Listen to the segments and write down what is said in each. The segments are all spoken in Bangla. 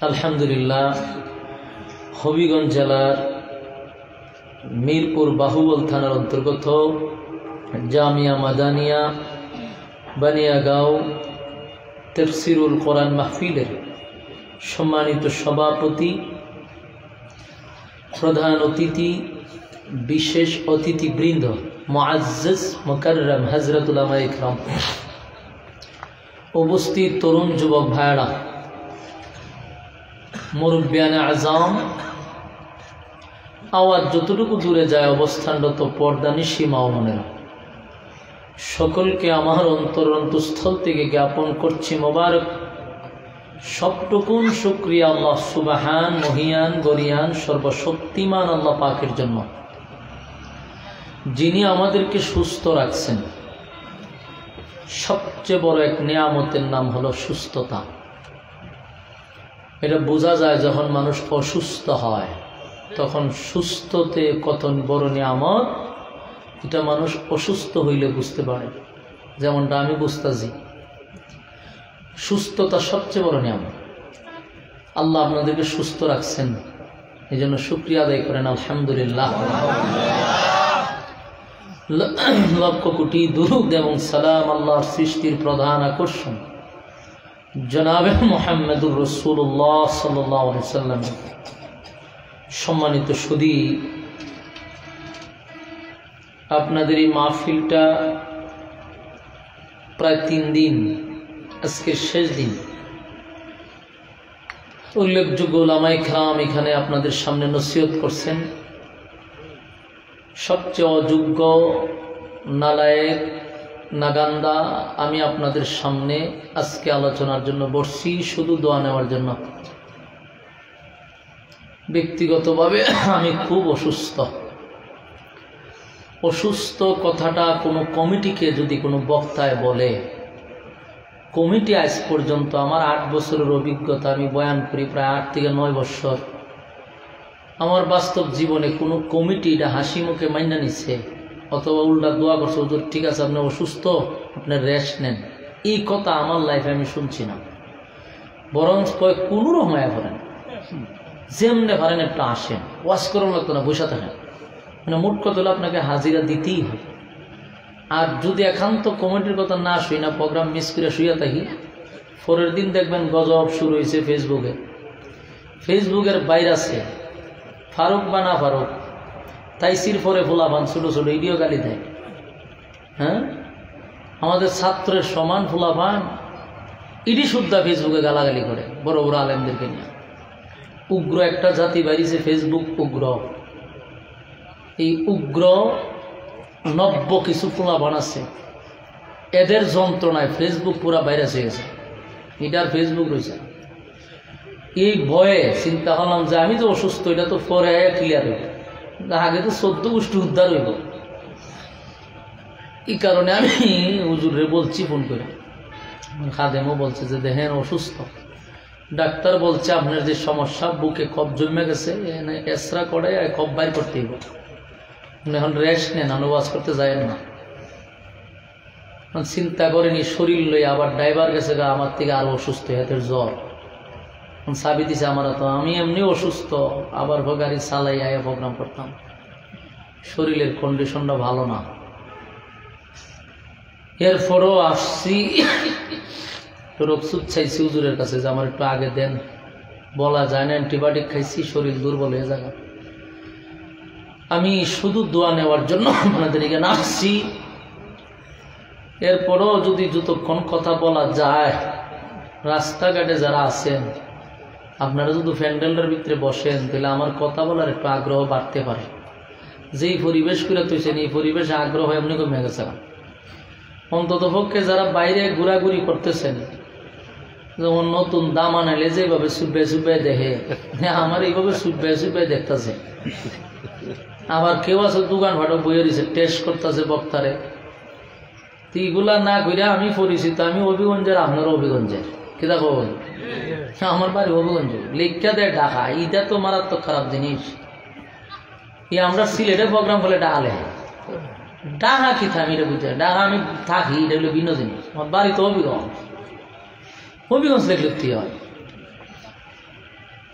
আলহামদুলিল্লাহ হবিগঞ্জ জেলার মিরপুর বাহুবল থানার অন্তর্গত জামিয়া মাদানিয়া বানিয়াগাঁও তাফসীরুল কোরআন মাহফিলের সম্মানিত সভাপতি, প্রধান অতিথি, বিশেষ অতিথিবৃন্দ, মুআজ্জাজ মুকাররম হযরত উলামা ইকরাম, উপস্থিত তরুণ যুবক ভাইরা, মুরব্বিয়ানে আযম, আওয়াজ যতটুকু দূরে যায় অবস্থানরত পর্দানিশী মা ও বোনেরা, সকলকে আমার অন্তরস্থল থেকে জ্ঞাপন করছি মোবারক সবটুকুন শুকরিয়া আল্লাহ সুবহান মহিয়ান গরিয়ান সর্বশক্তিমান আল্লাহ পাকের জন্য, যিনি আমাদেরকে সুস্থ রাখছেন। সবচেয়ে বড় এক নিয়ামতের নাম হলো সুস্থতা। এটা বোঝা যায় যখন মানুষ অসুস্থ হয়, তখন সুস্থতে কত বড় নিয়ামত এটা মানুষ অসুস্থ হইলে বুঝতে পারে। যেমনটা আমি বুঝতেছি, সুস্থতা সবচেয়ে বড় নিয়ামত। আল্লাহ আপনাদেরকে সুস্থ রাখছেন, এই জন্য শুকরিয়া আদায় করেন আলহামদুলিল্লাহ। লক্ষ কোটি দুরূদ এবং সালাম আল্লাহর সৃষ্টির প্রধান আকর্ষণ জনাবে মুহাম্মদুর রাসূলুল্লাহ সাল্লাল্লাহু আলাইহি ওয়াসাল্লাম। সম্মানিত সুধী, আপনাদের এই মাহফিলটা প্রায় 3 দিন, আজকে শেষ দিন। উল্লেখযোগ্য উলামায়ে কেরাম এখানে আপনাদের সামনে নসিহত করছেন। সবচেয়ে অযোগ্য, নালায়েক, নাগান্দা আমি আপনাদের সামনে আজকে আলোচনার জন্য বসছি, শুধু দোয়া নেওয়ার জন্য। ব্যক্তিগতভাবে আমি খুব অসুস্থ। অসুস্থ কথাটা কোনো কমিটিকে যদি কোনো বক্তায় বলে, কমিটি আজ পর্যন্ত, আমার 8 বছরের অভিজ্ঞতা, আমি বয়ান করি প্রায় 8 থেকে 9 বছর। আমার বাস্তব জীবনে কোনো কমিটি এটা হাসি মুখে মাইনা নিচ্ছে অথবা উল্টা দোয়া করছে, হুজুর ঠিক আছে আপনি অসুস্থ, আপনি রেস্ট নেন, এই কথা আমার লাইফে আমি শুনছি না। বরং কয় কোনো রকমায় করেন, যেমনে পারেন একটু আসেন, ওয়াশ করার লাগতো না, বসে থাকেন। মানে মোট কথা হলো আপনাকে হাজিরা দিতেই হবে। আর যদি একান্ত কমিটির কথা না শুই না, প্রোগ্রাম মিস করে শুয়ে থাকি, পরের দিন দেখবেন গজব শুরু হয়েছে ফেসবুকের ভাইরাসে। ফারুক বা না ফারুক, তাইসির পরে ফুলাফান ছোটো ছোটো ইডিও গালি দেয়। হ্যাঁ, আমাদের ছাত্রের সমান ফুলাফান ইডি শুদ্ধা ফেসবুকে গালাগালি করে বড় বড় আলেমদেরকে নিয়ে। উগ্র একটা জাতি বাইরেছে, ফেসবুক উগ্র। এই উগ্র নব্য কিছু ফুলাফান আছে, এদের যন্ত্রণায় ফেসবুক পুরা ভাইরাস হয়ে গেছে। এটার ফেসবুক রয়েছে। এই ভয়ে চিন্তা করলাম যে আমি তো অসুস্থ, এটা তো পরে ক্লিয়ার হইব, আগে তো 14 গোষ্ঠী উদ্ধার হইব। এই কারণে আমি হুজুরে বলছি ফোন করে, খাদেমও বলছে যে দেখেন অসুস্থ, ডাক্তার বলছে আপনার যে সমস্যা, বুকে কফ জমে গেছে, এসরা করে কফ বাইর করতে হইব, এখন রেস্ট নেন, অনুবাস করতে যায় না। চিন্তা করেনি, শরীর লই আবার ড্রাইভার গেছে গা আমার থেকে আরো অসুস্থ, হাতের জ্বর চাবি দিছে আমার তো, আমি এমনি অসুস্থ, আবার গাড়ি চালাই আয় প্রোগ্রাম করতাম। শরীরের কন্ডিশনটা ভালো না। এরপরও আসছি, ওষুধ চাইছি হুজুরের কাছে যে আমার একটু আগে দেন, বলা যায় না, অ্যান্টিবায়োটিক খাইছি, শরীর দুর্বল হয়ে যাবে। আমি শুধু দোয়া নেওয়ার জন্য আপনাদের এখানে আসছি। এরপরও যদি যতক্ষণ কথা বলা যায়, রাস্তাঘাটে যারা আছেন আপনারা যদি প্যান্ডেলের ভিতরে বসেন, তাহলে আমার কথা বলার একটু আগ্রহ বাড়তে পারে। যেই পরিবেশ করে তুইছেন, এই পরিবেশে আগ্রহ এমনি কমে গেছে না। অন্তত পক্ষে যারা বাইরে ঘোরাঘুরি করতেছেন, যেমন নতুন দাম আনাইলে যেভাবে সুবে দেখে, আমার এইভাবে সুবে দেখতেছে। আবার কেউ আছে দোকান ভাটক বইয়ে দিছে, টেস্ট করতেছে বক্তারে। এইগুলা না করে আমি পরিচিত, আমি হবিগঞ্জের, আপনার হবিগঞ্জের, কি দেখো আমার বাড়ি হবিগঞ্জ, লেখা দেয় ঢাকা। এটা তো মারাত্মক খারাপ জিনিস। আমরা সিলেটের প্রোগ্রাম করলে ডালে ঢাকা কি থামি এটা বুঝতে, ঢাকা আমি থাকি, এটা হলো ভিন্ন জিনিস। আমার বাড়ি তো হবিগঞ্জ, হবিগঞ্জ লিখলে কি হয়?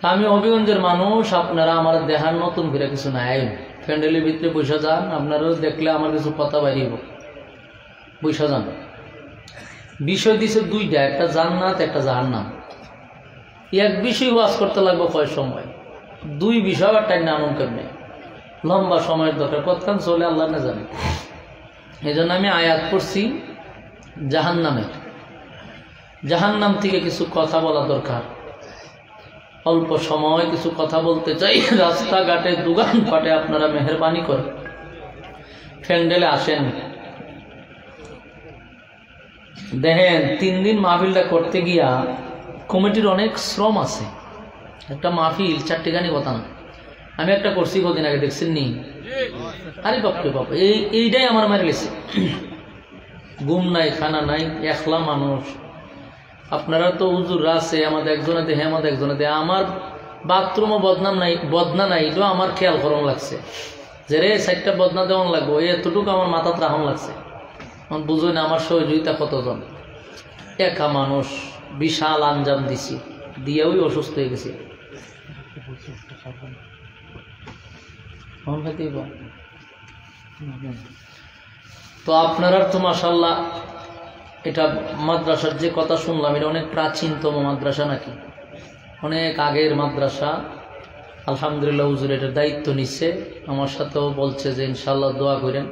আমি হবিগঞ্জের মানুষ, আপনারা আমার দেখার নতুন করে কিছু নাই, ফ্যান্ডেলের ভিতরে বসে যান, আপনারাও দেখলে আমার কিছু কথা বাইরিব, বসে যান। বিষয় দিছে দুইটা, একটা জান্নাত একটা জাহান্নাম। এক বিষয় ওয়াজ করতে লাগবে কয় সময়, দুই বিষয় আর টাইম আনুন কেমনে, লম্বা সময়ের দরকার, কতক্ষণ চলে আল্লাহ না জানে। এই জন্য আমি আয়াত পড়ছি জাহান্নামের, জাহান্নাম থেকে কিছু কথা বলা দরকার। অল্প সময় কিছু কথা বলতে চাই। রাস্তাঘাটে দোকানপাটে আপনারা মেহরবানি করে ফ্যান্ডেলে আসেন। দেখেন 3 দিন মাহফিলটা করতে গিয়া কমিটির অনেক শ্রম আছে। একটা মাহফিল 4টি গানি কথা না, আমি একটা করছি কদিন আগে, দেখছেন নি? আরে বাপরে বাপ, এইটাই আমার মারে গেছে। ঘুম নাই, খানা নাই, একলা মানুষ। আপনারা তো হুজুর আছে, আমাদের একজনে দেহে, আমাদের একজনে দেহে। আমার বাথরুমও বদনা নাই, এটাও আমার খেয়াল করন লাগছে যে রে 4টা বদনা দেওয়ান লাগবো, এতটুকু আমার মাথাত রাখুন লাগছে। আমার বুঝই না আমার সহযোগিতা কতজন, একা মানুষ, বিশাল আঞ্জাম দিছি, দিয়েও অসুস্থ হয়ে গেছি। তো আপনারা তো মাশাআল্লাহ, এটা মাদ্রাসার যে কথা শুনলাম, এটা অনেক প্রাচীনতম মাদ্রাসা নাকি, অনেক আগের মাদ্রাসা। আলহামদুলিল্লাহ হুজুর এটার দায়িত্ব নিচ্ছে, আমার সাথেও বলছে যে ইনশাআল্লাহ দোয়া করেন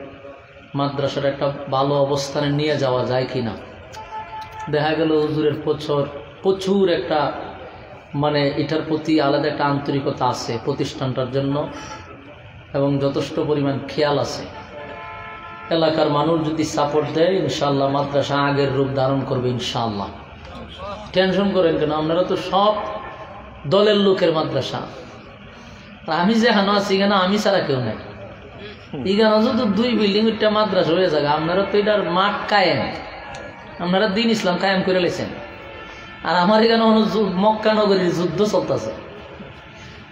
মাদ্রাসার একটা ভালো অবস্থানে নিয়ে যাওয়া যায় কিনা। দেখা গেল হুজুরের প্রচুর একটা মানে এটার প্রতি আলাদা একটা আন্তরিকতা আছে প্রতিষ্ঠানটার জন্য, এবং যথেষ্ট পরিমাণ খেয়াল আছে। এলাকার মানুষ যদি সাপোর্ট দেয়, ইনশাআল্লাহ মাদ্রাসা আগের রূপ ধারণ করবে ইনশাআল্লাহ। টেনশন করেন কেন, আপনারা তো সব দলের লোকের মাদ্রাসা। আমি যেখানে আছি এখানে আমি ছাড়া কেউ নাই। এখানে যদি 2 বিল্ডিং একটা মাদ্রাসা হয়ে যাবে, আপনারা তো এটার মাঠ কায়েম, আপনারা দিন ইসলাম কায়েম করে লেছেন। আর আমার এখানে মক্কা নগরীর যুদ্ধ চলতেছে,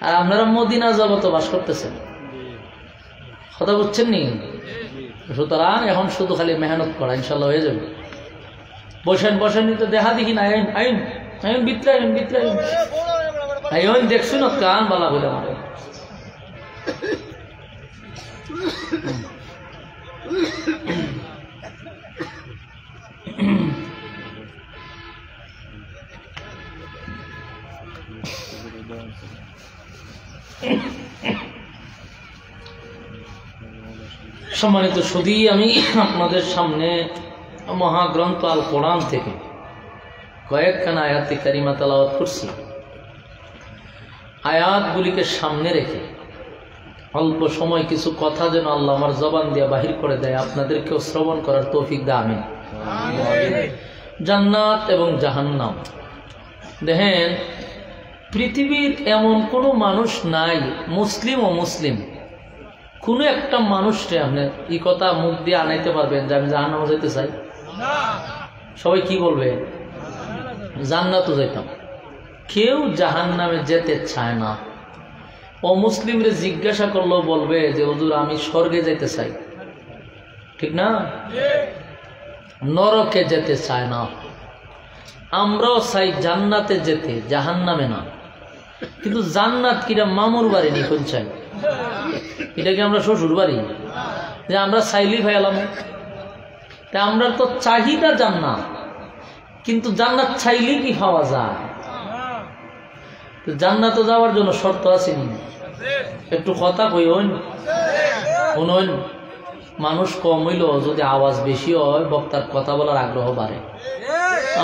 আর আপনারা মদিনা জগত বাস করতেছেন। কথা বুঝছেন নি? সুতরাং এখন শুধু খালি মেহনত করা, ইনশাল্লাহ হয়ে যাবে। বসেন বসেন, তো দেখা দেখি না, আইন আইন আইন বিত্রে আইন বিত্রে আইন আইন দেখছো না কান বালা বলে আমার। সম্মানিত সুধী, আমি আপনাদের সামনে মহাগ্রন্থ আল কোরআন থেকে কয়েকখানা আয়াতে কারিমা তেলাওয়াত করছি। আয়াতগুলিকে সামনে রেখে অল্প সময় কিছু কথা যেন আল্লাহ আমার জবান দিয়ে বাহির করে দেয়, আপনাদেরকেও শ্রবণ করার তৌফিক দেয়। আমিন। জান্নাত এবং জাহান্নাম। দেখেন, পৃথিবীর এমন কোনো মানুষ নাই, মুসলিম ও মুসলিম, কোনো একটা মানুষকে আপনি এই কথা মুখ দিয়ে আনাইতে পারবেন যে আমি জাহান্নামে যেতে চাই? সবাই কি বলবে? জান্নাতও যেতাম। কেউ জাহান্নামে যেতে চায় না। অমুসলিমরে জিজ্ঞাসা করলেও বলবে যে হুজুর আমি স্বর্গে যেতে চাই, ঠিক না? নরকে যেতে চায় না। আমরাও চাই জান্নাতে যেতে, জাহান্নামে না। কিন্তু জান্নাত কিরা মামুর বাড়ি নি কোন চাই? এটা কি আমরা শ্বশুর বাড়ি যে আমরা চাইলেই ভাইলাম? আমরা তো চাহিদা জান্নাত, কিন্তু জান্নাত চাইলেই কি পাওয়া যায়? জান্নাতে যাওয়ার জন্য শর্ত আছে নি? একটু কথা কইন, শুনুন। মানুষ কম হইল, যদি আওয়াজ বেশি হয় বক্তার কথা বলার আগ্রহ বাড়ে।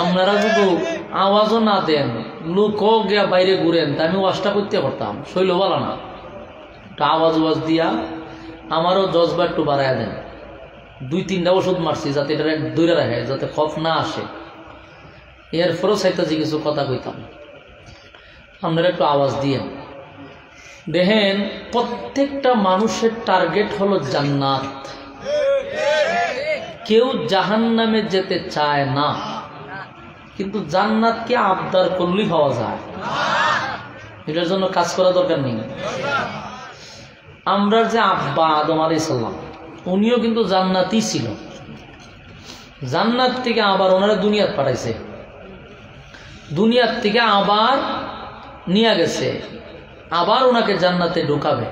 আপনারা যদি আওয়াজও না দেন, লোক গিয়া বাইরে ঘুরেন, তা আমি ওয়াজটা করতে পারতাম, শৈল বলা না। আওয়াজ দিয়া আমারও জজবা একটু বাড়াইয়া দেন। 2-3টা ওষুধ মারছি যাতে এটা দূরে রাখে, যাতে কফ না আসে। এরপরও চাইতেছি কিছু কথা কইতাম, আপনারা একটু আওয়াজ দিয়েন। দেখেন, প্রত্যেকটা মানুষের টার্গেট হলো জান্নাত। কেউ জাহান্নামে যেতে চায় না, কিন্তু জান্নাতকে আবদার করলেই পাওয়া যায়। এটার জন্য কাজ করা দরকার নেই। আমরা যে আব্বা আদম আলাইহিস সালাম, উনিও কিন্তু জান্নাতই ছিল। জান্নাত থেকে আবার ওনারা দুনিয়াত পাঠাইছে, দুনিয়ার থেকে আবার নিয়ে গেছে, আবার ওনাকে জান্নাতে ঢুকাবে।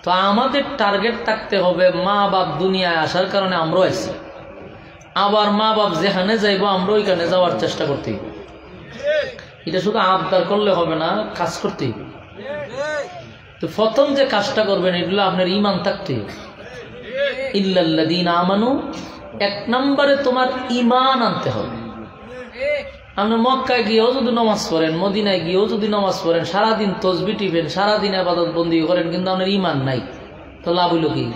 তো আমাদের টার্গেট থাকতে হবে মা বাপ দুনিয়ায় আসার কারণে আমরাও আছি, আবার মা বাপ যেখানে যাইব আমরা ওইখানে যাওয়ার চেষ্টা করতে হবে। এটা শুধু আবদার করলে হবে না, কাজ করতে হবে। তো প্রথম যে কাজটা করবেন এগুলো আপনার ইমান থাকতে হবে। ইল্লাল্লাযীনা আমানু, এক নম্বরে তোমার ইমান আনতে হবে। আপনি মক্কায় গিয়েও যদি নামাজ পড়েন, মদিনায় গিয়েও যদি নামাজ পড়েন, সারাদিন তসবি টিপেন, সারাদিন ইবাদত বন্দি করেন, কিন্তু আপনার ইমান নাই, তো লাভ হইল কি?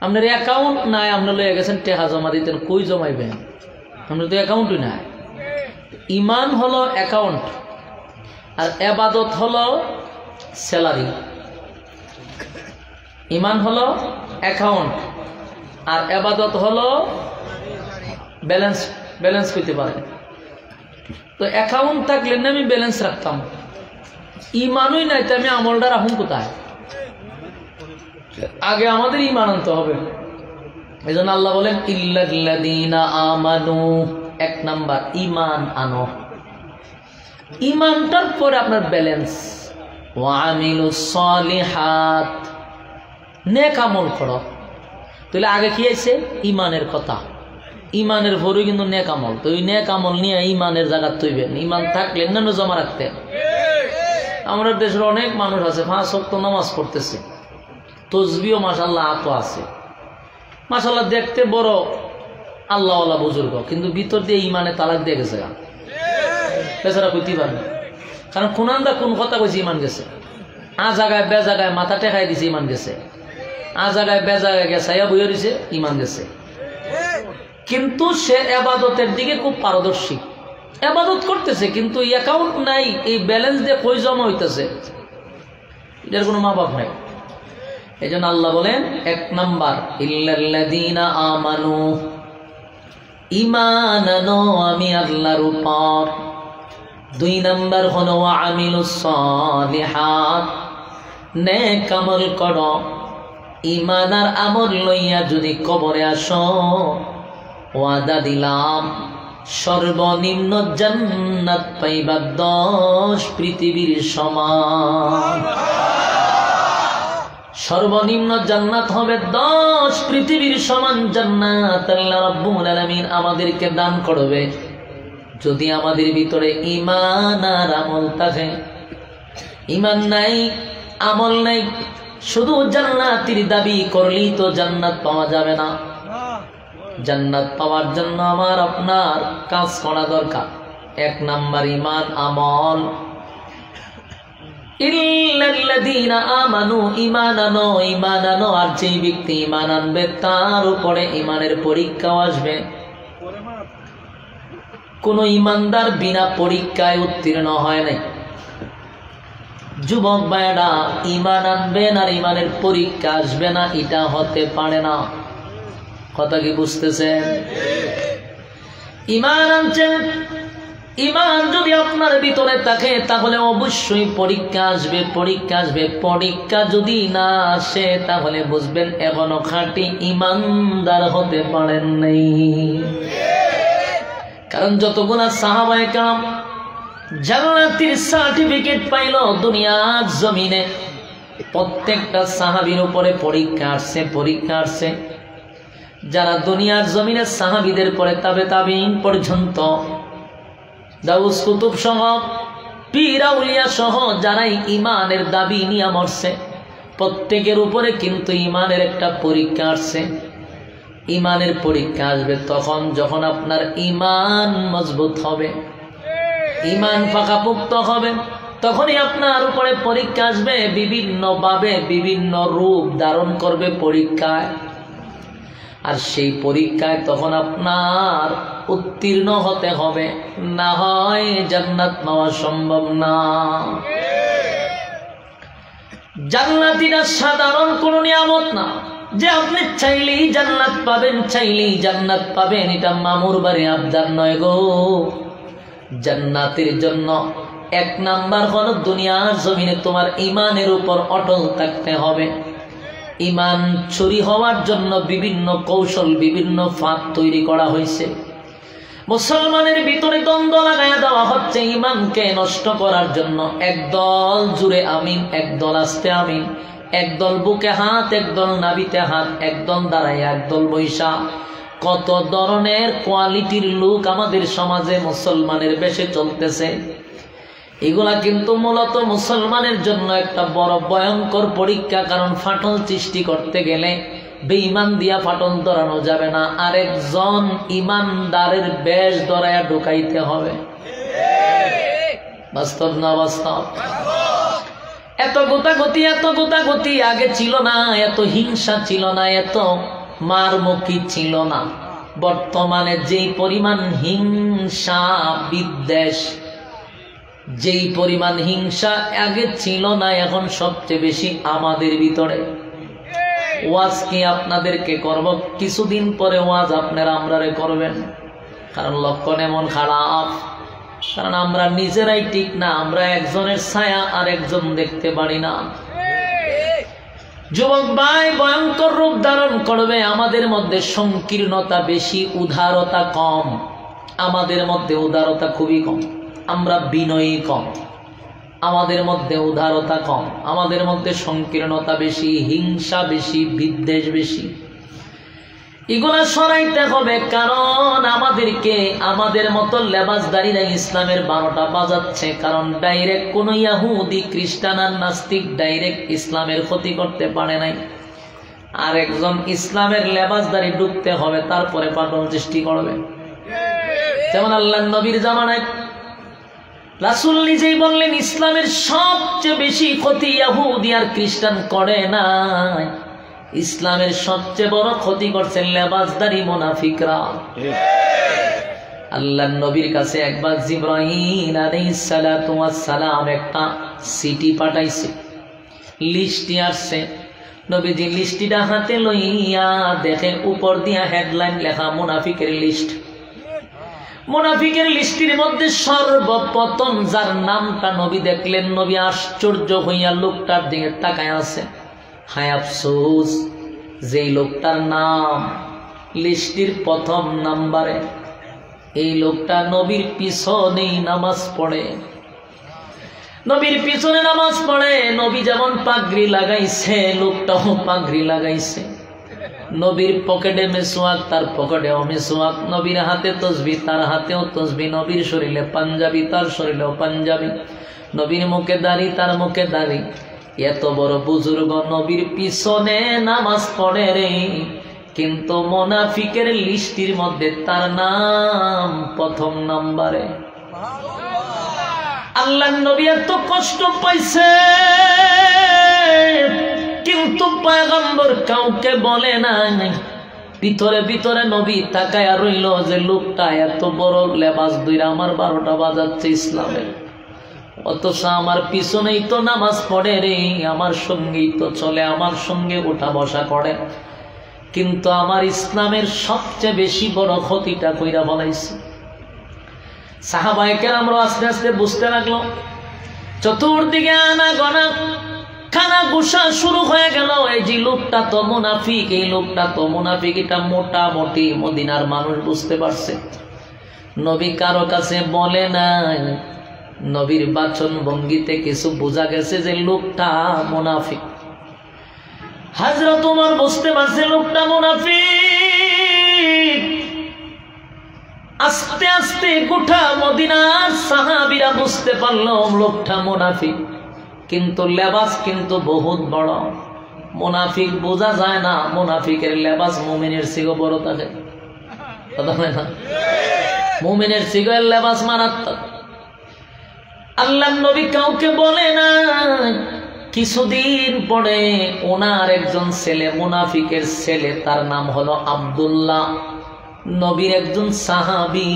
আপনার অ্যাকাউন্ট নাই, আপনি লয়ে গেছেন টেকা জমা দিতেন, কই জমাইবেন? আপনার তো অ্যাকাউন্টই নাই। ইমান হলো অ্যাকাউন্ট, আর ইবাদত হলো স্যালারি। ইমান হলো অ্যাকাউন্ট, আর ইবাদত হলো ব্যালেন্স করতে পারেন। তো অ্যাকাউন্ট থাকলে না আমি ব্যালেন্স রাখতাম, ইমানই নাই তো আমি আমলটা রাখুন কোথায়? আগে আমাদের ইমান আনতে হবে। এই জন্য আল্লাহ বলেন ইল্লাল্লাযীনা আমানু, এক নাম্বার ইমান আনো। ইমানটার পরে আপনার ব্যালেন্স। ওয়া আমিলুস সলিহাত, নেক আমল করো। তাহলে আগে কি আছে? ইমানের কথা। ইমানের ভরে কিন্তু নেক আমল। তো ওই নেক আমল নিয়ে ইমানের জায়গা তৈবেন। ইমান থাকলে অন্যান্য জমা রাখতেন। আমাদের দেশের অনেক মানুষ আছে 5 ওয়াক্ত নামাজ পড়তেছে, তসবিও মাশাআল্লাহ আতো আছে, মাশাআল্লাহ দেখতে বড় আল্লাহওয়ালা বুজুর্গ, কিন্তু ভিতর দিয়ে ইমানে তালাক দিয়ে গেছে। বেচারা কইতে পারে, কারণ কোনান্দা কোন কথা কইছে ইমান গেছে। আ জায়গায় বে জায়গায় মাথা টেকাই দিছে, ইমান গেছে। আ জায়গায় বে জায়গায় গেছাইয়া বইয়া দিছে, ইমান গেছে। কিন্তু সে ইবাদতের দিকে খুব পারদর্শী, ইবাদত করতেছে, কিন্তু অ্যাকাউন্ট নাই, এই ব্যালেন্স দিয়ে কই জমা হইতেছে এটার কোনো মা বাপ নাই। এই জন্য আল্লাহ বলেন এক নাম্বার ইল্লাল্লাযীনা আমানু, ঈমান আনো আমি আল্লাহর উপর। 2 নাম্বার হলো ওয়া আমিলুস সলিহাত, নেক আমল করো। ঈমান আর আমল লইয়া যদি কবরে আসো, ওয়াদা দিলাম সর্বনিম্ন জান্নাত পাইবা 10 পৃথিবীর সমান। সর্বনিম্ন জান্নাত হবে 10 পৃথিবীর সমান জান্নাত। আল্লাহ রাব্বুল আলামিন আমাদেরকে দান করবে যদি আমাদের ভিতরে ঈমান আর আমল থাকে। ঈমান নাই, আমল নাই, শুধু জান্নাতের দাবি করলেই তো জান্নাত পাওয়া যাবে না। জান্নাত পাওয়ার জন্য আমার আপনার কাজ করা দরকার। 1 নাম্বার ঈমান আমল। ইল্লাল্লাযীনা আমানু, ঈমান আনো, ঈমান আনো। আর যে ব্যক্তি ঈমান আনবে তার উপরে ঈমানের পরীক্ষাও আসবে। কোন ঈমানদার বিনা পরীক্ষায় উত্তীর্ণ হয় নাই। যুবক ভাইরা, ঈমান আনবেন আর ঈমানের পরীক্ষা আসবে না, এটা হতে পারে না। কথা কি বুঝতেছেন? ঈমান আনছেন, ঈমান যদি আপনার ভিতরে থাকে তাহলে অবশ্যই পরীক্ষা আসবে, পরীক্ষা আসবে। পরীক্ষা যদি না আসে তাহলে বুঝবেন এখনো খাঁটি ঈমানদার হতে পারেন নাই। কারণ যতগুলা সাহাবায়ে কেরাম জান্নাতের সার্টিফিকেট পাইল দুনিয়ার জমিনে, প্রত্যেকটা সাহাবীর উপরে পরীক্ষা আসছে, পরীক্ষা আসছে। যারা দুনিয়ার জমিনে সাহাবীদের পরে তাবে তাবিঈন পর্যন্ত, দাউস কুতুব সহ, পীর আউলিয়া সহ যারাই ঈমানের দাবি নিয়ে মরছে, প্রত্যেকের উপরে কিন্তু ঈমানের একটা পরীক্ষা আসছে। ঈমানের পরীক্ষা আসবে তখন যখন আপনার ঈমান মজবুত হবে, ঈমান পাকাপোক্ত হবে, তখনই আপনার উপরে পরীক্ষা আসবে। বিভিন্ন ভাবে বিভিন্ন রূপ ধারণ করবে পরীক্ষায়। আর সেই পরীক্ষায় তখন আপনার উত্তীর্ণ হতে হবে, না হয় জান্নাত পাওয়া সম্ভব না। জান্নাতীরা সাধারণ কোন নিয়ামত না যে আপনি চাইলেই জান্নাত পাবেন, চাইলেই জান্নাত পাবেন, এটা মামুর বাড়ি আবদার নয় গো। জান্নাতের জন্য 1 নাম্বার হলো দুনিয়ার জমিনে তোমার ঈমানের উপর অটল থাকতে হবে। ঈমান চুরি হওয়ার জন্য বিভিন্ন কৌশল, বিভিন্ন ফাঁদ তৈরি করা হয়েছে। মুসলমানের ভিতরে দ্বন্দ্ব লাগাইয়া দেওয়া হচ্ছে ঈমানকে নষ্ট করার জন্য। একদল জুড়ে আমিন, একদল আস্তে আমিন, একদল বুকে হাত, একদল নাভিতে হাত, একদল দাঁড়াইয়া, একদল বৈশা। কত ধরনের কোয়ালিটির লোক আমাদের সমাজে মুসলমানের বেশে চলতেছে। এগুলা কিন্তু মূলত মুসলমানের জন্য একটা বড় ভয়ঙ্কর পরীক্ষা। কারণ ফাটল সৃষ্টি করতে গেলে বেঈমান দিয়া ফাটল ধরানো যাবে না, আরেকজন ইমানদারের বেশ ধরাইয়া ঢুকাইতে হবে। বাস্তব না বাস্তব? এত গোতাগতি আগে ছিল না, এত হিংসা ছিল না, এত মারমুখী ছিল না। বর্তমানে যেই পরিমাণ হিংসা বিদ্বেষ, যেই পরিমাণ হিংসা আগে ছিল না, এখন সবচেয়ে বেশি আমাদের ভিতরে। ওয়াজ কি আপনাদেরকে করব, কিছুদিন পরে ওয়াজ আপনারা আমরারে করবেন। কারণ লক্ষণ এমন খারাপ, কারণ আমরা নিজেরাই ঠিক না, আমরা একজনের ছায়া আর একজন দেখতে পারি না। যুবক ভাই ভয়ঙ্কর রূপ ধারণ করবে। আমাদের মধ্যে সংকীর্ণতা বেশি, উদারতা কম। আমাদের মধ্যে উদারতা খুবই কম, আমরা বিনয়ী কম। আমাদের মধ্যে উদারতা কম, আমাদের মধ্যে সংকীর্ণতা বেশি, হিংসা বেশি, বিদ্বেষ বেশি। এগুলা সরাইতে হবে। কারণ আমাদেরকে আমাদের মতো লেবাসদারীরা ইসলামের 12টা বাজাচ্ছে। কারণ ডাইরেক্ট কোন ইহুদি, খ্রিস্টান আর নাস্তিক ডাইরেক্ট ইসলামের ক্ষতি করতে পারে নাই। আর একজন ইসলামের লেবাসদারী ঢুকতে হবে, তারপরে পাটল সৃষ্টি করবে। যেমন আল্লাহর নবীর জামানায় রাসূল নিজেই বললেন, ইসলামের সবচেয়ে বেশি ক্ষতি ইহুদি আর খ্রিস্টান করে নাই, ইসলামের সবচেয়ে বড় ক্ষতি করছেন লেবাসদারী মুনাফিকরা। আল্লাহর নবীর কাছে একবার জিবরাইল আলাইহিস সালাতু ওয়াস সালাম একটা চিঠি পাঠাইছে, লিস্টি আসছে। নবীজি লিস্টিটা হাতে লইয়া দেখে উপর দিয়া হেডলাইন লেখা মুনাফিকের লিস্ট। মুনাফিকের লিস্টির মধ্যে সর্বপ্রথম যার নামটা নবী দেখলেন, নবী আশ্চর্য হইয়া লোকটার দিকে তাকায় আছে। হায় আফসোস, যেই লোকটার নাম লিস্টির প্রথম নাম্বারে, এই লোকটা নবীর পিছনেই নামাজ পড়ে। নবীর পিছনে নামাজ পড়ে। নবী যেমন পাগড়ি লাগাইছে, লোকটাও পাগড়ি লাগাইছে। নবীর পকেটে মেসওয়াক, তার পকেটেও মেসওয়াক। নবীর হাতে তসবিহ, তার হাতেও তসবিহ। নবীর শরীরে পাঞ্জাবি, তার শরীরেও পাঞ্জাবি। নবীর মুখে দাড়ি, তার মুখে দাড়ি। এত বড় বুজুর্গ নবীর পিছনে নামাজ পড়ে রে, কিন্তু মুনাফিকের লিস্টির মধ্যে তার নাম প্রথম নম্বরে। আল্লাহর নবী এত কষ্ট পাইছে, কিন্তু পয়গম্বর কাউকে বলে নাই। ভিতরে ভিতরে নবী তাকায়া রইল যে লোকটা এত বড় লেবাস দুইরা আমার 12টা বাজাচ্ছে ইসলামের, অথচ আমার পিছনেই তো নামাজ পড়ে রে, আমার সঙ্গেই তো চলে, আমার সঙ্গে ওঠা বসা করে, কিন্তু আমার ইসলামের সবচেয়ে বেশি বড় ক্ষতিটা কইরা বলাইছে। সাহাবায়ে কেরামরা আস্তে আস্তে বুঝতে লাগলো। চতুর্দিকে আনা গনা খানা গুসা শুরু হয়ে গেল। এই যে লোকটা তো মুনাফিক, এই লোকটা তো মুনাফিক, এটা মোটামুটি মদিনার মানুষ বুঝতে পারছে। নবী কারো কাছে বলে নাই, নবীর বাচন ভঙ্গিতে কিছু বোঝা গেছে যে লোকটা মুনাফিক। হযরত ওমর বুঝতে পারছে লোকটা মুনাফিক। আস্তে আস্তে গোটা মদিনার সাহাবীরা বুঝতে পারল লোকটা মুনাফিক, কিন্তু লেবাস কিন্তু বহুত বড়। মুনাফিক বোঝা যায় না, মুনাফিকের লেবাস মুমিনের চেয়েও বড় থাকে। কথা হয় না? মুমিনের চেয়েও লেবাস মারাত্মক। আল্লাহর নবী কাউকে বলে না। কিছুদিন পরে ওনার একজন ছেলে, মুনাফিকের ছেলে, তার নাম হলো আব্দুল্লাহ, নবীর একজন সাহাবী,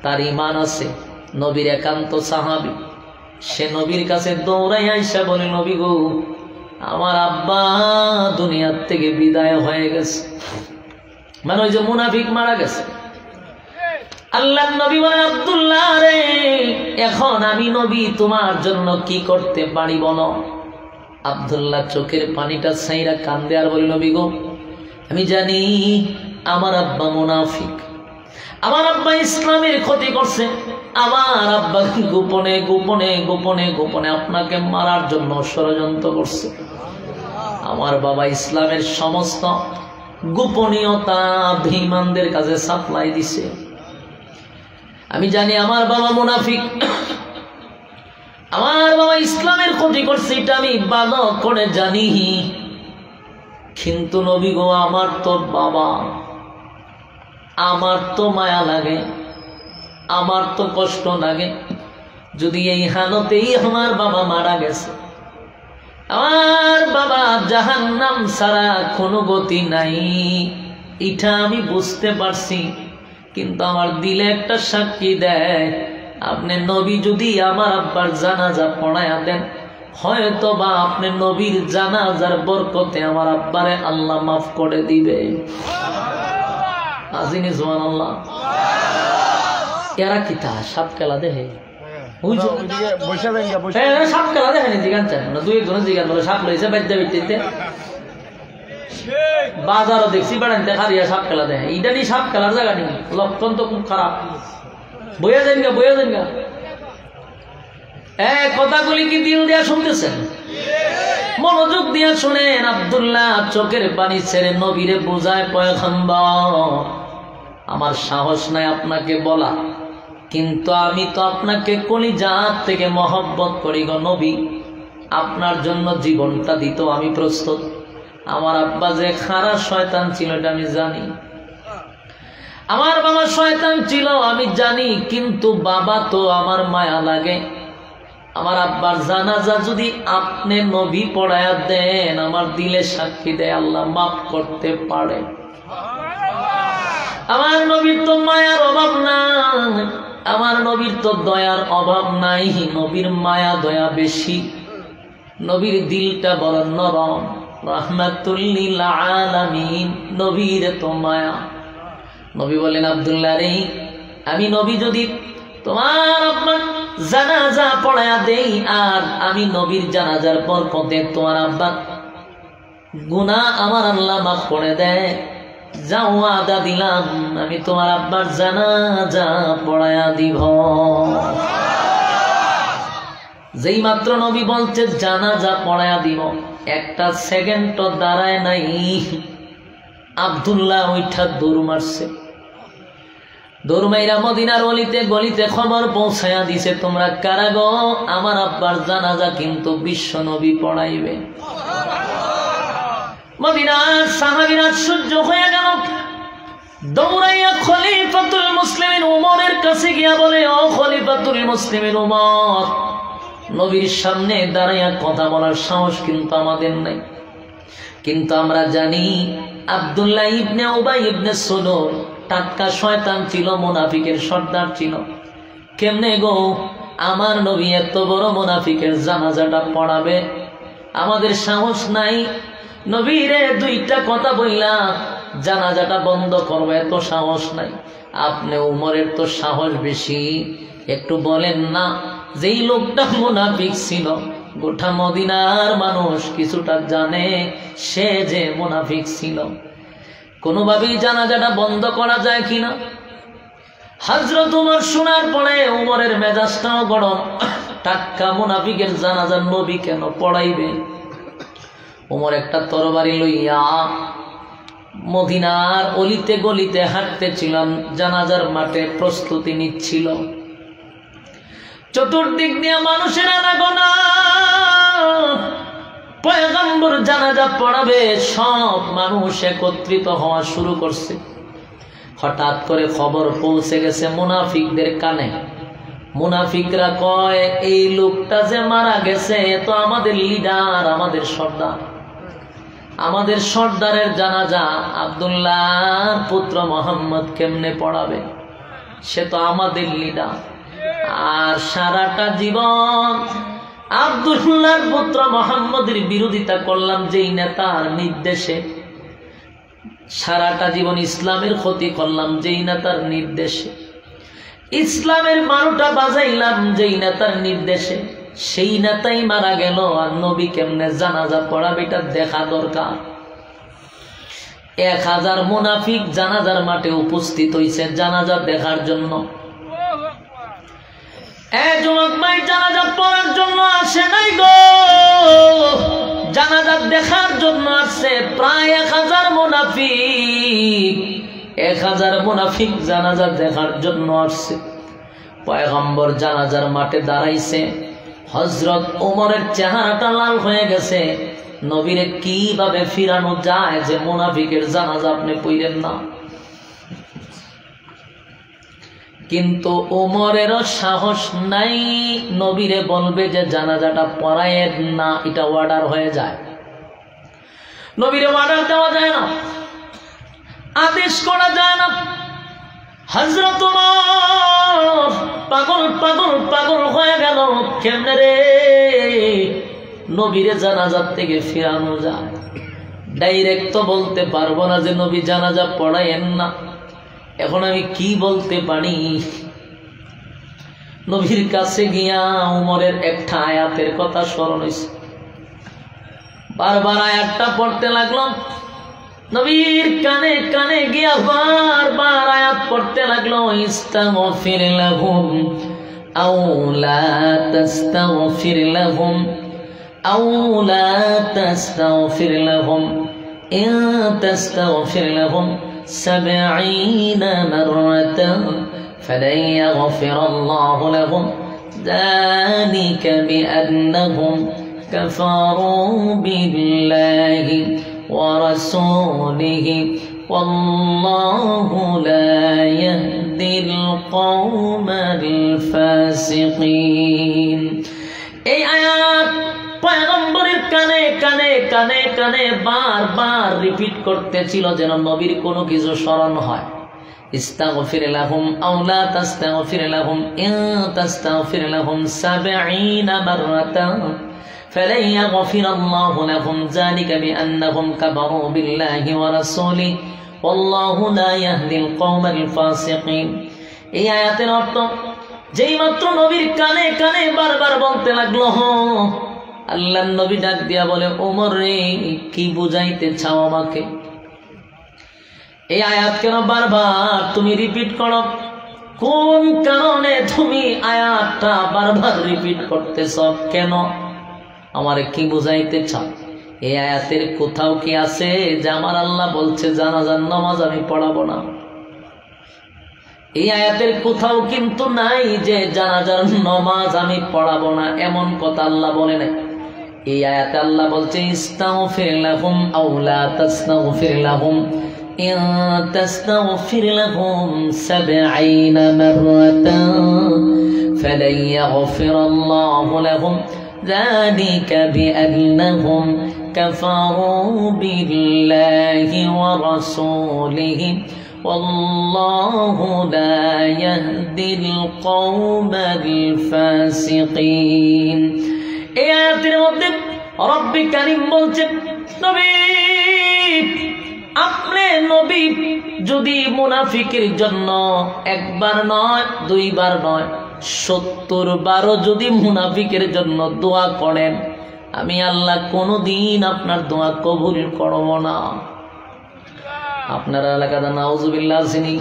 তার ঈমান আছে, নবীর একান্ত সাহাবী। সে নবীর কাছে দৌড়াই আইসা বলে, নবী গো, আমার আব্বা দুনিয়ার থেকে বিদায় হয়ে গেছে। মানে ওই যে মুনাফিক মারা গেছে। আল্লাহর নবী বলেন, আব্দুল্লাহ রে, এখন আমি নবী তোমার জন্য কি করতে পারি বলো। আব্দুল্লাহ চোখের পানিটা ছাইরা কান্দে আর বলে, নবী গো, আমি জানি আমার আব্বা মুনাফিক, আমার আব্বা ইসলামের ক্ষতি করছে, আমার আব্বা গোপনে গোপনে গোপনে গোপনে আপনাকে মারার জন্য ষড়যন্ত্র করছে। আমার বাবা ইসলামের সমস্ত গোপনীয়তা বেঈমানদের কাছে সাপ্লাই দিছে। আমি জানি আমার বাবা মুনাফিক, আমার বাবা ইসলামের ক্ষতি করছে, এটা আমি ভালো করে জানি। কিন্তু নবী গো, আমার তো বাবা, আমার তো মায়া লাগে, আমার তো কষ্ট লাগে। যদি এই হালতেই আমার বাবা মারা গেছে, আমার বাবা জাহান্নাম ছাড়া কোনো গতি নাই, এটা আমি বুঝতে পারছি। কিন্তু আমার দিলে একটা সাক্ষী দেয়, আপনি নবী যদি আমার আব্বার জানাজা পড়ায়া দেন, হয়তো বা আপনি নবীর জানাজার বরকতে আমার আব্বারে আল্লাহ মাফ করে দিবে। আজিনি সুবহানাল্লাহ। এরা কিতা সাপ খেলা দেখে, সাপ খেলা দেখেনি জিগান চান না, দুই একজনের জিগান বলে সাপ লইছে বাদ্যা বিদ্যুতে বাজারও দেখছি বেড়াইতে খারিয়া সাপ খেলা দেখে। এটা নিয়ে সাপ খেলার জায়গা নেই, লক্ষণ তো খুব খারাপ। বইয়া যান গা, বইয়া যান গা। কথাগুলি কি দিল দিয়া শুনতেছেন? মনোযোগ দিয়া শুনেন। আব্দুল্লাহ চোখের পানি ছেড়ে নবীরে বোঝায়, পয়গম্বর আমার সাহস নাই আপনাকে বলা, কিন্তু আমি তো আপনাকে কলিজাত থেকে মহব্বত করি গো নবী, আপনার জন্য জীবনটা দিত আমি প্রস্তুত। আমার আব্বা যে খারাপ শয়তান ছিল এটা আমি জানি, আমার বাবা শয়তান ছিল আমি জানি, কিন্তু বাবা তো আমার মায়া লাগে। আমার আব্বার জানাজা যদি আপনি নবী পড়ায়া দেন, আমার দিলে সাক্ষী দেয় আল্লাহ মাফ করতে পারে। আমার নবীর তো মায়ার অভাব নাই, আমার নবীর তো দয়ার অভাব নাই। নবীর মায়া দয়া বেশি, নবীর দিলটা বড় নরম, রাহমাতুল লিল আলামিন। নবীর তো মায়া। নবী বলেন, আব্দুল্লাহ রে, আমি নবী যদি তোমার আপনার জানাজা পড়ায়া দেই, আর আমি নবীর জানাজার বরকতে তোমার আব্বার গুনাহ আমার আল্লাহ মাফ করে দেয়, যাও আদা দিলাম, আমি তোমার আব্বার জানাজা পড়ায়া দিব। যেই মাত্র নবী বলছে জানাজা পড়ায়া দিব, একটা সেকেন্ড দাঁড়ায় নাই, আব্দুল্লাহ ওইটা দৌড় মারছে। দৌড় মাইরা মদিনার অলিতে গলিতে খবর পৌঁছায়া দিছে, তোমরা কারা গো, আমার আব্বার জানাজা কিন্তু বিশ্ব নবী পড়াইবে। মদিনার সাহাবীরা সহ্য হয়ে গেল, দৌড়াইয়া খলিফাতুল মুসলিমিন উমরের কাছে গিয়া বলে, ও খলিফাতুল মুসলিমিন উমর, নবীর সামনে দাঁড়াইয়া কথা বলার সাহস কিন্তু আমাদের নাই, কিন্তু আমরা জানি আব্দুল্লাহ ইবনে উবাই ইবনে সুলুল টাটকা শয়তান ছিল, মুনাফিকের সর্দার ছিল। কেমনে গো আমার নবী এত বড় মুনাফিকের জানাজাটা পড়াবে? আমাদের সাহস নাই। নবীরে দুইটা কথা বললা জানাজাটা বন্ধ করবে, এত সাহস নাই। আপনি উমরের তো সাহস বেশি, একটু বলেন না, যেই লোকটা মুনাফিক ছিল গোটা মদিনার মানুষ কিছুটা জানে সে যে মুনাফিক ছিল, কোনোভাবেই জানাজাটা বন্ধ করা যায় কিনা? হযরত উমর শোনার পরে উমরের মেজাজটাও গরম, টাটকা মুনাফিকের জানাজা নবী কেন পড়াইবে? উমর একটা তরবারি লইয়া মদিনার অলিতে গলিতে হাঁটতেছিলাম, জানাজার মাঠে প্রস্তুতি নিচ্ছিল। চতুর্দিক দিয়ে মানুষের আনাগোনা, পয়গম্বর জানাজা পড়াবে, সব মানুষ একত্রিত হওয়া শুরু করছে। হঠাৎ করে খবর পৌঁছে গেছে মুনাফিকদের কানে। মুনাফিকরা কয়, এই লোকটা যে মারা গেছে তো আমাদের লিডার, আমাদের সর্দার, আমাদের সর্দারের জানাজা আব্দুল্লাহর পুত্র মোহাম্মদ কেমনে পড়াবে? সে তো আমাদের লিডার। আর সারাটা জীবন আব্দুল্লাহর পুত্র মোহাম্মদের বিরোধিতা করলাম যেই নেতার নির্দেশে, সারাটা জীবন ইসলামের ক্ষতি করলাম যেই নেতার নির্দেশে, ইসলামের 12টা বাজাইলাম যেই নেতার নির্দেশে, সেই নেতাই মারা গেল, আর নবী কেমনে জানাজা পড়াবে এটা দেখা দরকার। 1000 মুনাফিক জানাজার মাঠে উপস্থিত হইছে জানাজা দেখার জন্য। যুবক ভাই জানাজা পড়ার জন্য আসে নাই গো, জানাজা দেখার জন্য আসছে প্রায় 1000 মুনাফিক। 1000 মুনাফিক জানাজা দেখার জন্য আসছে। পয়গম্বর জানাজার মাঠে দাঁড়াইছে, হযরত ওমরের চেহারাটা লাল হয়ে গেছে। নবীরে কিভাবে ফিরানো যায় যে মুনাফিকের জানাজা আপনি পড়েন না? কিন্তু ওমরেরও সাহস নাই নবীরে বলবে যে জানাজাটা পড়ায়েন না, এটা অর্ডার হয়ে যায়। নবীরে অর্ডার দেওয়া যায় না, আদেশ করা যায় না। হযরত ওমর পাগল পাগল পাগল হয়ে গেল, কেমনে রে নবীরে জানাজার থেকে ফিরানো যায়? ডাইরেক্ট তো বলতে পারবো না যে নবী জানাজা পড়ায়েন না। এখন আমি কি বলতে পারি? নবীর কাছে গিয়া উমরের একটা আয়াতের কথা স্মরণ হইছে। বারবার আয়াতটা পড়তে লাগলাম, নবীর কানে কানে গিয়া বারবার আয়াত পড়তে লাগলো। ইস্তাগফির লাহুম আও লা তাস্তাগফির লাহুম আও লা তাস্তাগফির লাহুম ইন তাস্তাগফির লাহুম 70 মাররাতান ফালান ইয়াগফিরাল্লাহু লাহুম যালিকা বিআন্নাহুম কাফারু বিল্লাহি ورسوله والله لا يهدي القوم الفاسقين। এই আয়াত পয়গম্বরের কানে কানে কানে কানে বারবার রিপিট করতেছিল যেন নবীর কোনো কিছু স্মরণ হয়। ইস্তাগফির লাহুম আও লা তাস্তাগফির লাহুম ইন তাস্তাগফির লাহুম 70 মাররাতান فلن يغفر الله لهم ذلك بأنهم كفروا بالله ورسوله والله لا يهدي القوم الفاسقين। এই আয়াতের অর্থ যেই মাত্র নবীর কানে কানে বারবার বলতে লাগলো, আল্লাহর নবী ডাক দিয়া বলে, ওমর রে কি বুঝাইতে চাও আমাকে? এই আয়াত কেন বারবার তুমি রিপিট করো? কোন কারণে তুমি আয়াতটা বারবার রিপিট করতেছ? কেন? আমারে কি বুঝাইতে চাও? এই আয়াতের কোথাও কি আছে যে আমার আল্লাহ বলছে জানাজার নামাজ আমি পড়াবো না? এই আয়াতের কোথাও কিন্তু নাই যে জানাজার নামাজ আমি পড়াবো না, এমন কথা আল্লাহ বলে নাই। এই আয়াতে আল্লাহ বলছে ইস্তাগফির লাহুম আও লা তাস্তাগফির লাহুম ইন তাস্তাগফির লাহুম 70 মাররাতান ফালান ইয়াগফিরাল্লাহু লাহুম ذلك بأنهم كفروا بالله ورسوله والله لا يهدي القوم الفاسقين। এই আয়াতের মধ্যে রব্বি কারীম বলছেন, নবী আপনি নবী যদি মুনাফিকের জন্য একবার নয় দুইবার নয় 70 বারও যদি মুনাফিকের জন্য দোয়া করেন, আমি আল্লাহ কোনদিন আপনার দোয়া কবুল করব না। আপনার এলাকাতে নাউজুবিল্লাহ আছেনি?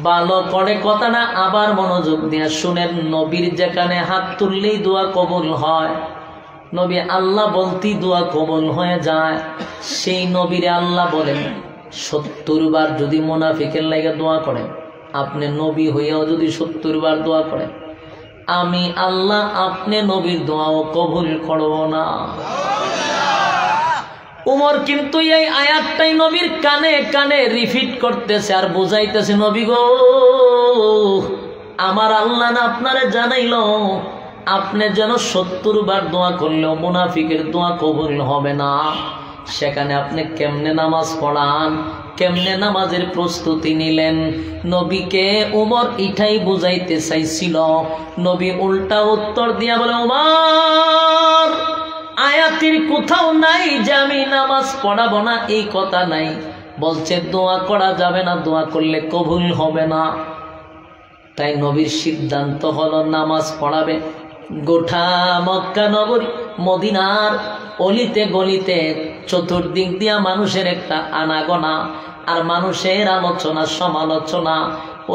ভালো করে কথাটা আবার মনোযোগ দিয়ে শুনেন। নবীর যেখানে হাত তুললেই দোয়া কবুল হয়, নবী আল্লাহ বলতেই দোয়া কবুল হয়ে যায়, সেই নবীরে আল্লাহ বলেন 70 বার যদি মুনাফিকের লাগে দোয়া করেন, আপনি নবী হইয়াও যদি 70 বার দোয়া করেন, আমি আল্লাহ আপনি নবীর দোয়াও কবুল করব না। উমর কিন্তু এই আয়াতটাই নবীর কানে কানে রিপিট করতেছে আর বুঝাইতেছে, নবী গো আমার আল্লাহ না আপনারে জানাইলো আপনি যেন 70 বার দোয়া করলেও মুনাফিকের দোয়া কবুল হবে না। সেখানে আপনি কেমনে নামাজ পড়ান, কেমনে নামাজের প্রস্তুতি নিলেন? নবীকে উমর এটাই বুঝাইতে চাইছিল। নবী উল্টা উত্তর দিয়া বলে, উমর আয়াতের কোথাও নাই যে আমি নামাজ পড়াবো না, এই কথা নাই। বলছে দোয়া করা যাবে না, দোয়া করলে কবুল হবে না। তাই নবীর সিদ্ধান্ত হলো নামাজ পড়াবে। গোটা মক্কা নগরী মদিনার অলিতে গলিতে চতুর্দিক দিয়া মানুষের একটা আনাগোনা আর মানুষের আলোচনা সমালোচনা।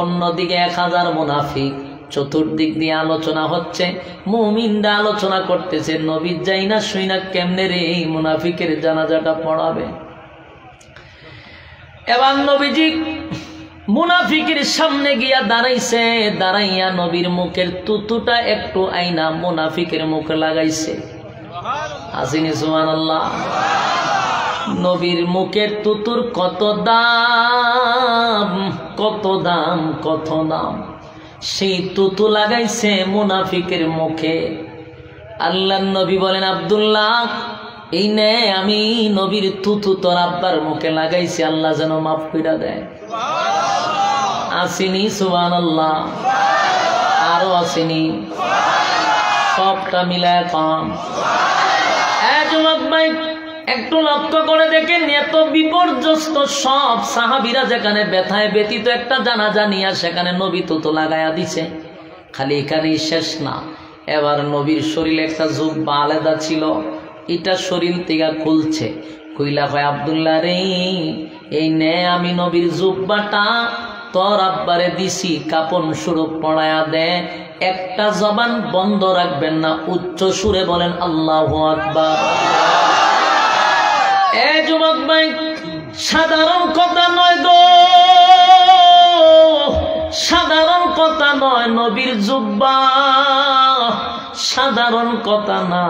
অন্যদিকে 1000 মুনাফিক, চতুর্দিক দিয়ে আলোচনা হচ্ছে, মুমিনরা আলোচনা করতেছে নবী যাই না শুই না কেমনে রে এই মুনাফিকের জানাজাটা পড়াবে। এবার নবীজি মুনাফিকের সামনে গিয়া দাঁড়াইছে, দাঁড়াইয়া নবীর মুখের তুতুটা একটু আইনা মুনাফিকের মুখে লাগাইছে। আসিনি সুবহানাল্লাহ। নবীর মুখের তুতুর কত দাম, কত দাম, কত দাম। সেই তুতু লাগাইছে মুনাফিকের মুখে। আল্লাহর নবী বলেন, আব্দুল্লাহ এই নে আমি নবীর তুতু তোর আব্বার মুখে লাগাইছি, আল্লাহ যেন মাফ কইরা দেয়। আসিনি সুবহানাল্লাহ। আরো আসিনি, সবটা মিলায় পাম। যুবক ভাই একটু লক্ষ্য করে দেখেন, এত বিপর্যস্ত সব সাহাবীরা যেখানে ব্যথায় ব্যতীত একটা জানাজা নিয়ে সেখানে নবী তুতু লাগাইয়া দিছে। খালি এখানেই শেষ না, এবার নবীর শরীরে একটা জুব্বা আলাদা ছিল, এটা শরীর থেকে খুলছে। কইলা ভাই আব্দুল্লাহ রে এই নে আমি নবীর জুব্বাটা তোর আব্বারে দিছি, কাপন স্বরূপ পড়ায়া দে। একটা জবান বন্ধ রাখবেন না, উচ্চ সুরে বলেন আল্লাহু আকবার। এ যুবক ভাই সাধারণ কথা নয় গো, সাধারণ কথা নয়। নবীর জুব্বা সাধারণ কথা না।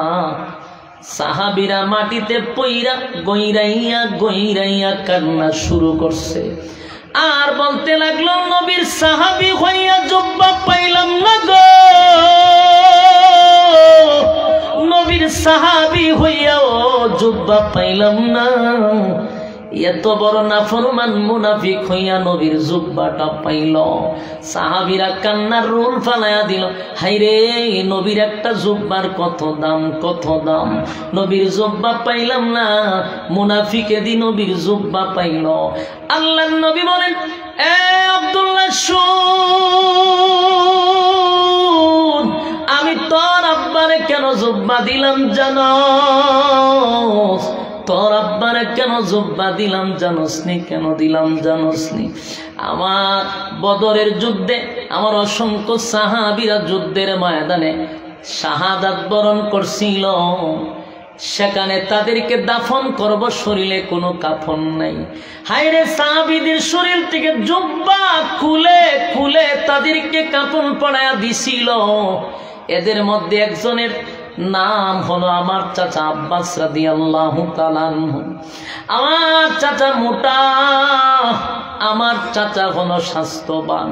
সাহাবীরা মাটিতে পইরা গইরাইয়া গইরাইয়া কান্না শুরু করছে আর বলতে লাগলো, নবীর সাহাবী হইয়া জুব্বা পাইলাম না গো, নবীর সাহাবী হইয়াও জুব্বা পাইলাম না। এত বড় নাফরমান মুনাফিক হইয়া নবীর জুব্বাটা পাইল। সাহাবীরা কান্নার রোল ফালাইয়া দিল, হাইরে নবীর একটা জুব্বার কত দাম, কত দাম। নবীর জুব্বা পাইলাম না, মুনাফিকে দি নবীর জুব্বা পাইল। আল্লাহর নবী বলেন, এ আব্দুল্লাহ শুন, আমি তোর আব্বারে কেন জুব্বা দিলাম জানোস? তোর আব্বারে কেন জুব্বা দিলাম জানোসনি? কেন দিলাম জানোসনি? আমার বদরের যুদ্ধে আমার অসংখ্য সাহাবীরা যুদ্ধের ময়দানে শাহাদাত বরণ করছিল, সেখানে তাদেরকে দাফন করব, শরীরে কোনো কাফন নাই। হায়রে সাহাবীদের শরীর থেকে জুব্বা খুলে খুলে তাদেরকে কাফন পরায়া দিছিল। এদের মধ্যে একজনের নাম হলো আমার চাচা আব্বাস রাদিয়াল্লাহু তাআলা আনহু। আমার চাচা মোটা, আমার চাচা হলো স্বাস্থ্যবান,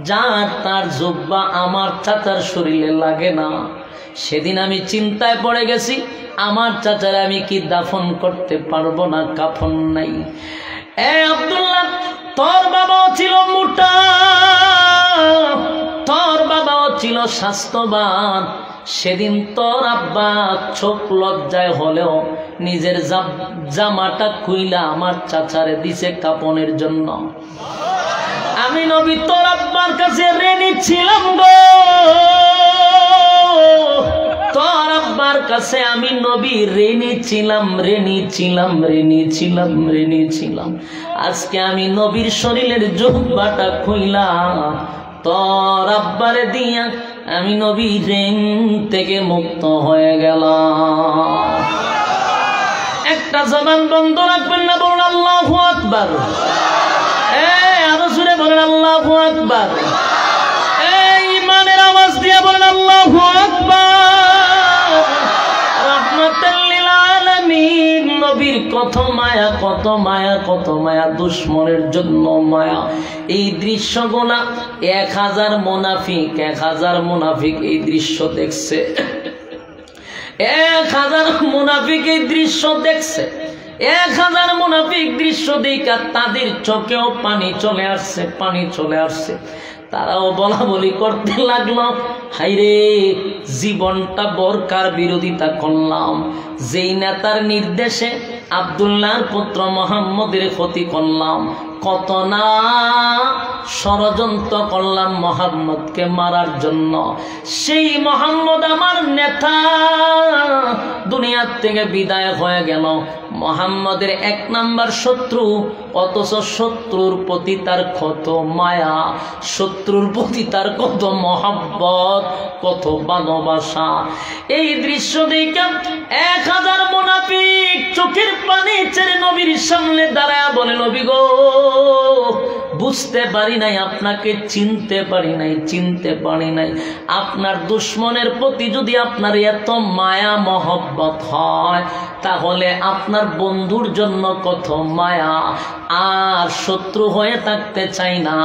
যার তার জুব্বা আমার চাচার শরীরে লাগে না। সেদিন আমি চিন্তায় পড়ে গেছি, আমার চাচার আমি কি দাফন করতে পারবো না, কাফন নাই। এ আব্দুল্লাহ, তোর বাবাও ছিল মোটা, তোর বাবাও ছিল স্বাস্থ্যবান। সেদিন তোর আব্বা চোখ লজ্জায় হলেও নিজের জামাটা খুইলা আমার চাচারে দিছে কাপনের জন্য। আমি নবী তোর আব্বার কাছে ঋণী ছিলাম গো, তোর আব্বার কাছে আমি নবী ঋণী ছিলাম, ঋণী ছিলাম, ঋণী ছিলাম, ঋণী ছিলাম। আজকে আমি নবীর শরীরের জুব্বাটা খুইলাম, তোর আব্বারে দিয়া আমি নবীর ঋণ থেকে মুক্ত হয়ে গেলাম। একটা জবান বন্ধ রাখবেন না, বলুন আল্লাহু আকবার। আরো জোরে বলেন আল্লাহু আকবার। ঈমানের আওয়াজ দিয়ে বলেন আল্লাহু আকবার। রাহমাতাল লিল আলামিন। নবীর কত মায়া, কত মায়া, কত মায়া, দুশমনের জন্য মায়া। এই দৃশ্যগুলা 1000 মুনাফিক, 1000 মুনাফিক এই দৃশ্য দেখছে। 1000 মুনাফিক এই দৃশ্য দেখছে। 1000 মুনাফিক দৃশ্য দেখা তাদের চোখেও পানি চলে আসছে, পানি চলে আসছে। তারাও বলা বলি করতে লাগলো, হাইরে জীবনটা বরকার বিরোধিতা করলাম, যেই নেতার নির্দেশে আব্দুল্লাহর পুত্র মুহাম্মদের ক্ষতি করলাম, কত না ষড়যন্ত্র করলাম মুহাম্মদকে মারার জন্য। সেই মুহাম্মদ আমার নেতা দুনিয়ার থেকে বিদায় হয়ে গেল, মুহাম্মদের 1 নাম্বার শত্রু, অথচ শত্রুর প্রতি তার কত মায়া, শত্রুর প্রতি তার কত মহব্বত, কত ভালোবাসা। এই দৃশ্য দেখে 1000 মুনাফিক চোখের পানি ছেড়ে নবীর সামনে দাঁড়ায় বলে, নবী গো, বুঝতে পারি নাই আপনাকে, চিনতে পারি নাই, চিনতে পারি নাই। আপনার দুশ্মনের প্রতি যদি আপনার এত মায়া মহব্বত হয়, তাহলে আপনার বন্ধুর জন্য কত মায়া। আর শত্রু হয়ে থাকতে চাই না,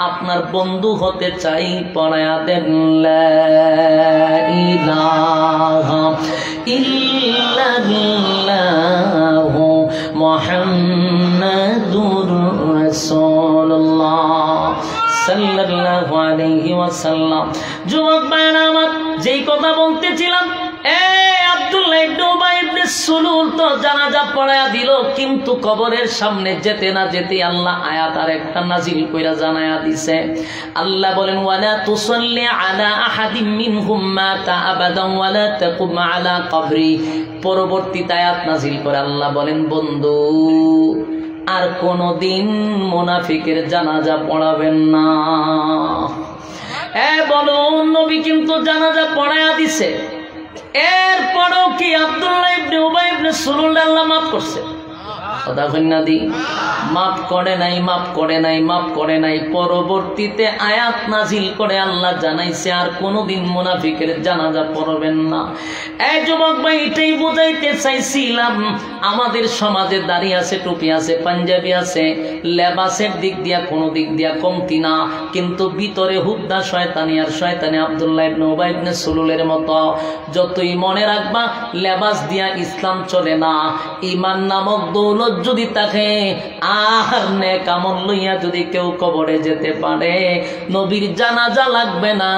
আপনার বন্ধু হতে চাই। পড়ায়া দেন লা ইলাহা ইল্লাল্লাহু মুহাম্মাদুর রাসূলুল্লাহ সাল্লাল্লাহু আলাইহি ওয়াসাল্লাম। যুবক ভাইরা আমার, যেই কথা বলতেছিলাম, আব্দুল্লাহ ইবনে উবাই ইবনে সুলুল তো জানাজা পড়ায়া দিল, কিন্তু কবরের সামনে যেতে না যেতে আল্লাহ আয়াত আর একটা নাজিল কইরা জানায়া দিছে। আল্লাহ বলেন, ওয়ালা তুসাল্লি আলা আহাদিম মিনহুম মাতা আবাদান ওয়ালা তাকুম আলা কবরি। পরবর্তীতে আয়াত নাজিল করে আল্লাহ বলেন, বন্ধু আর কোনদিন মুনাফিকের জানাজা পড়াবেন না। বলুন, নবী কিন্তু জানাজা পড়ায়া দিছে, এরপরও কি আব্দুল্লাহ ইবনে উবাই ইবনে সুলুল আল্লাহ মাফ করছে? কথা কইনা দি, মাফ করে নাই, মাফ করে নাই, মাফ করে নাই। পরবর্তীতে আয়াত নাজিল করে আল্লাহ জানাইছে, আর কোনদিন মুনাফিকের জানাজা পড়বেন না। এই যুবক ভাই, এটাই বুঝাইতে চাইছিলাম, আমাদের সমাজে দাড়ি আছে, টুপি আছে, পাঞ্জাবি আছে, লেবাসের দিক দিয়া কোনো দিক দিয়া কমতি না, কিন্তু ভিতরে হুদ্দা শয়তানি। আর শয়তানি আব্দুল্লাহ ইবনে উবাই ইবনে সুলুলের মতো। যতই মনে রাখবা, লেবাস দিয়া ইসলাম চলে না। ঈমান নামক দৌলত যদি থাকে, আর নেক আমল লইয়া যদি কেউ কবরে যেতে পারে, নবীর জানাজা লাগবে না।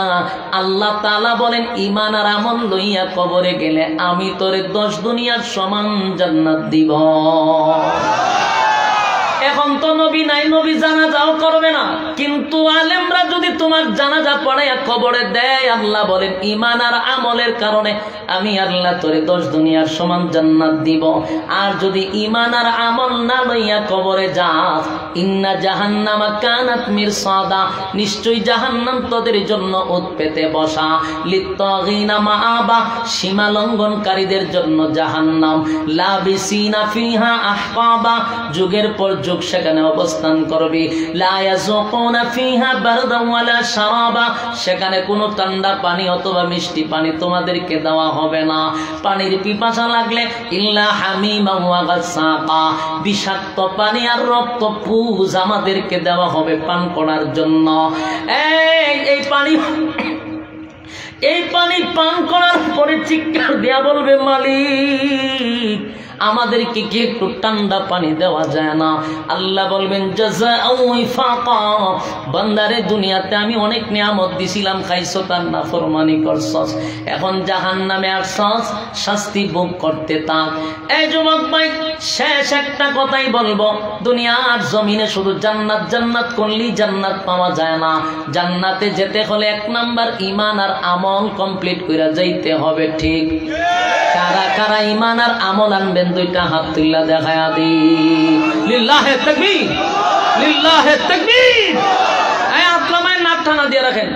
আল্লাহ তাআলা বলেন, ঈমান আর আমল লইয়া কবরে গেলে আমি তোরে 10 দুনিয়ার সমান জান্নাত দিব। এখন তো নবী নাই, নবী জানাজাও করবে না, কিন্তু আলেমরা যদি তোমার জানাজা পড়াইয়া কবরে দেয়, আল্লাহ বলেন ঈমান আর আমলের কারণে আমি আল্লাহ তোরে 10 দুনিয়ার সমান জান্নাত দিব। আর যদি ঈমান আর আমল না লইয়া কবরে যাস, ইন্না জাহান্নামা কানাত মিরসাদা, নিশ্চয়ই জাহান্নাম তোদের জন্য ওত পেতে বসা, লিত্তাগিনা মাআবা, সীমা লঙ্ঘনকারীদের জন্য জাহান্নাম, লাবিসিনা ফিহা আহকাবা, যুগের পর যুগ সেখানে অবস্থান করবি, লা ইয়াযুকুনা ফিহা বারদান ওয়ালা শারাবা, সেখানে কোনো ঠান্ডা পানি অথবা মিষ্টি পানি তোমাদেরকে দেওয়া হবে না। পানির পিপাসা লাগলে ইল্লা হামিমা ওয়া গাসসাকা, বিষাক্ত পানি আর রক্ত পুজ আমাদেরকে দেওয়া হবে পান করার জন্য। এই পানি পান করার পরে চিৎকার দেয়া বলবে, মালিক আমাদেরকে কি একটু ঠান্ডা পানি দেওয়া যায় না? আল্লাহ বলবেন, জাযাআও ওয়াফাকা, বান্দারে দুনিয়াতে আমি অনেক নিয়ামত দিছিলাম, খাইছো, তার নাফরমানি করছস, এখন জাহান্নামে আসছস, শাস্তি ভোগ করতে থাক। এই যুবক ভাই, শেষ একটা কথাই বলবো, দুনিয়ার জমিনে শুধু জান্নাত জান্নাত করলেই জান্নাত পাওয়া যায় না। জান্নাতে যেতে হলে 1 নাম্বার ঈমান আর আমল কমপ্লিট কইরা যাইতে হবে, ঠিক? কারা কারা ঈমান আর আমল আনবেন, 2টা হাত তুইলা দেখায়া দি। লিল্লাহে তাকবীর, লিল্লাহে তাকবীর। এই আপনার নাক টানা দিয়ে রাখেন।